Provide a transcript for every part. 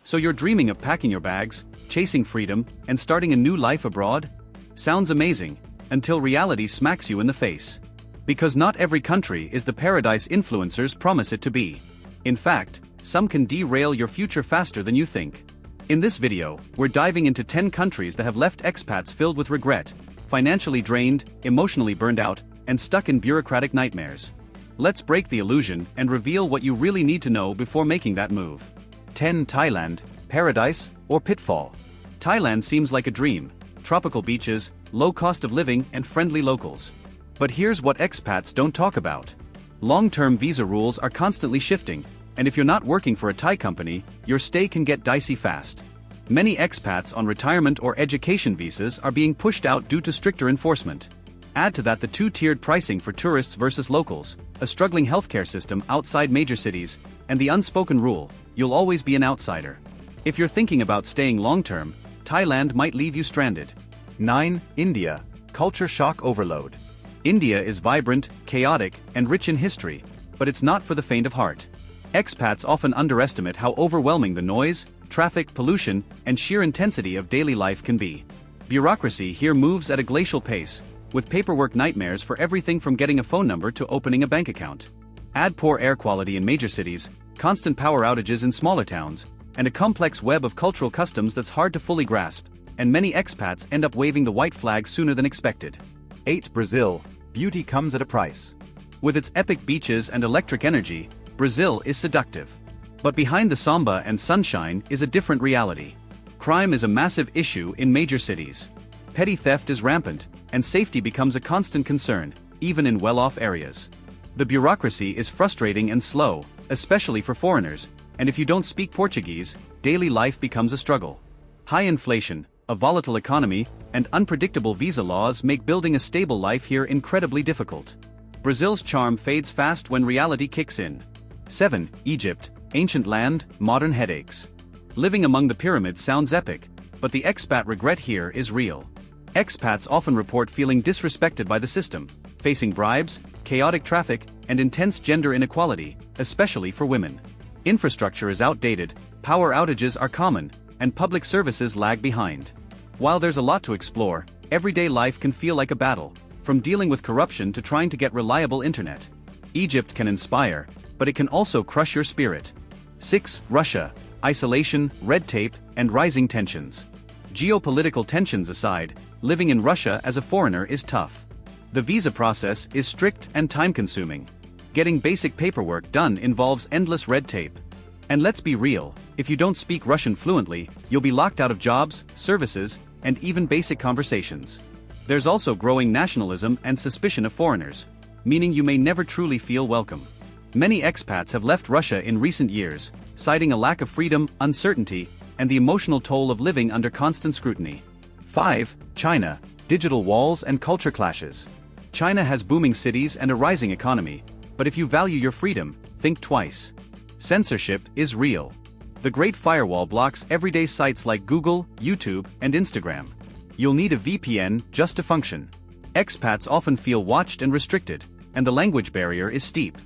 So you're dreaming of packing your bags, chasing freedom, and starting a new life abroad? Sounds amazing, until reality smacks you in the face. Because not every country is the paradise influencers promise it to be. In fact, some can derail your future faster than you think. In this video, we're diving into 10 countries that have left expats filled with regret, financially drained, emotionally burned out, and stuck in bureaucratic nightmares. Let's break the illusion and reveal what you really need to know before making that move. 10. Thailand, paradise or pitfall? Thailand seems like a dream: tropical beaches, low cost of living, and friendly locals. But here's what expats don't talk about. Long-term visa rules are constantly shifting, and if you're not working for a Thai company, your stay can get dicey fast. Many expats on retirement or education visas are being pushed out due to stricter enforcement. Add to that the two-tiered pricing for tourists versus locals, a struggling healthcare system outside major cities, and the unspoken rule: you'll always be an outsider. If you're thinking about staying long-term, Thailand might leave you stranded. 9. India, culture shock overload. India is vibrant, chaotic, and rich in history, but it's not for the faint of heart. Expats often underestimate how overwhelming the noise, traffic, pollution, and sheer intensity of daily life can be. Bureaucracy here moves at a glacial pace, with paperwork nightmares for everything from getting a phone number to opening a bank account. Add poor air quality in major cities, constant power outages in smaller towns, and a complex web of cultural customs that's hard to fully grasp, and many expats end up waving the white flag sooner than expected. 8. Brazil, beauty comes at a price. With its epic beaches and electric energy, Brazil is seductive. But behind the samba and sunshine is a different reality. Crime is a massive issue in major cities. Petty theft is rampant, and safety becomes a constant concern, even in well-off areas. The bureaucracy is frustrating and slow, especially for foreigners, and if you don't speak Portuguese, daily life becomes a struggle. High inflation, a volatile economy, and unpredictable visa laws make building a stable life here incredibly difficult. Brazil's charm fades fast when reality kicks in. 7. Egypt, ancient land, modern headaches. Living among the pyramids sounds epic, but the expat regret here is real. Expats often report feeling disrespected by the system, facing bribes, chaotic traffic, and intense gender inequality, especially for women. Infrastructure is outdated, power outages are common, and public services lag behind. While there's a lot to explore, everyday life can feel like a battle, from dealing with corruption to trying to get reliable internet. Egypt can inspire, but it can also crush your spirit. 6. Russia, isolation, red tape, and rising tensions. Geopolitical tensions aside, living in Russia as a foreigner is tough. The visa process is strict and time-consuming. Getting basic paperwork done involves endless red tape. And let's be real, if you don't speak Russian fluently, you'll be locked out of jobs, services, and even basic conversations. There's also growing nationalism and suspicion of foreigners, meaning you may never truly feel welcome. Many expats have left Russia in recent years, citing a lack of freedom, uncertainty, and the emotional toll of living under constant scrutiny. 5. China, digital walls and culture clashes. China has booming cities and a rising economy, but if you value your freedom, think twice. Censorship is real. The Great Firewall blocks everyday sites like Google, YouTube, and Instagram. You'll need a VPN just to function. Expats often feel watched and restricted, and the language barrier is steep.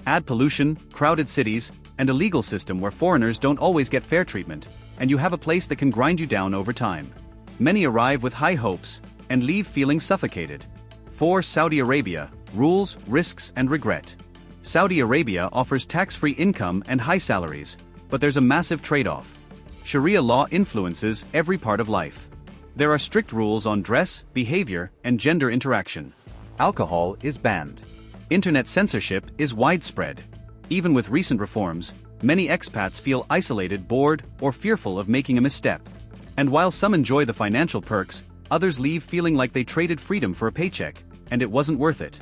Add pollution, crowded cities, and a legal system where foreigners don't always get fair treatment, and you have a place that can grind you down over time. Many arrive with high hopes, and leave feeling suffocated. 4. Saudi Arabia, rules, risks, and regret. Saudi Arabia offers tax-free income and high salaries, but there's a massive trade-off. Sharia law influences every part of life. There are strict rules on dress, behavior, and gender interaction. Alcohol is banned. Internet censorship is widespread. Even with recent reforms, many expats feel isolated, bored, or fearful of making a misstep. And while some enjoy the financial perks, others leave feeling like they traded freedom for a paycheck, and it wasn't worth it.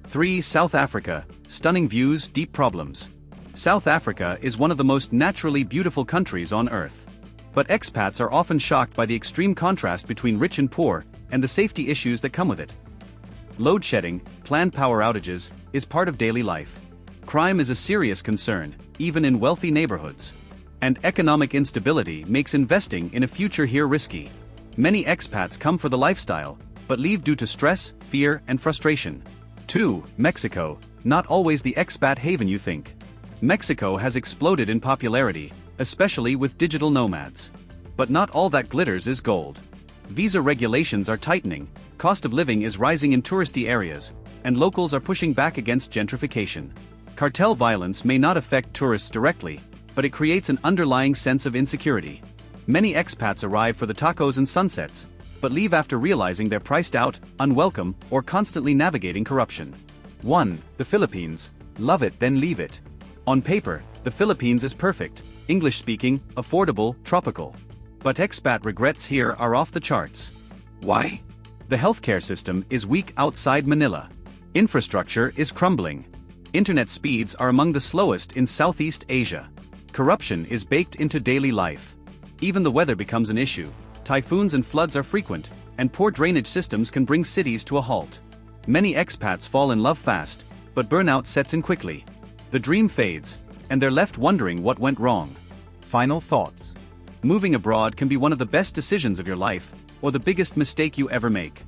3. South Africa, stunning views, deep problems. South Africa is one of the most naturally beautiful countries on Earth. But expats are often shocked by the extreme contrast between rich and poor, and the safety issues that come with it. Load shedding, planned power outages, is part of daily life. Crime is a serious concern, even in wealthy neighborhoods. And economic instability makes investing in a future here risky. Many expats come for the lifestyle, but leave due to stress, fear, and frustration. 2. Mexico, not always the expat haven you think. Mexico has exploded in popularity, especially with digital nomads. But not all that glitters is gold. Visa regulations are tightening, cost of living is rising in touristy areas, and locals are pushing back against gentrification. Cartel violence may not affect tourists directly, but it creates an underlying sense of insecurity. Many expats arrive for the tacos and sunsets, but leave after realizing they're priced out, unwelcome, or constantly navigating corruption. 1. The Philippines. Love it then leave it. On paper, the Philippines is perfect, English-speaking, affordable, tropical. But expat regrets here are off the charts. Why? The healthcare system is weak outside Manila. Infrastructure is crumbling. Internet speeds are among the slowest in Southeast Asia. Corruption is baked into daily life. Even the weather becomes an issue. Typhoons and floods are frequent, and poor drainage systems can bring cities to a halt. Many expats fall in love fast, but burnout sets in quickly. The dream fades, and they're left wondering what went wrong. Final thoughts. Moving abroad can be one of the best decisions of your life, or the biggest mistake you ever make.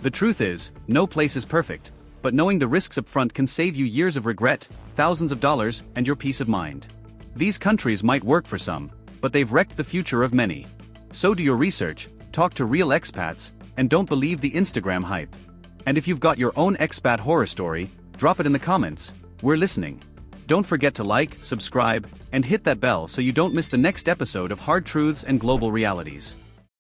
The truth is, no place is perfect, but knowing the risks up front can save you years of regret, thousands of dollars, and your peace of mind. These countries might work for some, but they've wrecked the future of many. So do your research, talk to real expats, and don't believe the Instagram hype. And if you've got your own expat horror story, drop it in the comments. We're listening. Don't forget to like, subscribe, and hit that bell so you don't miss the next episode of Hard Truths and Global Realities.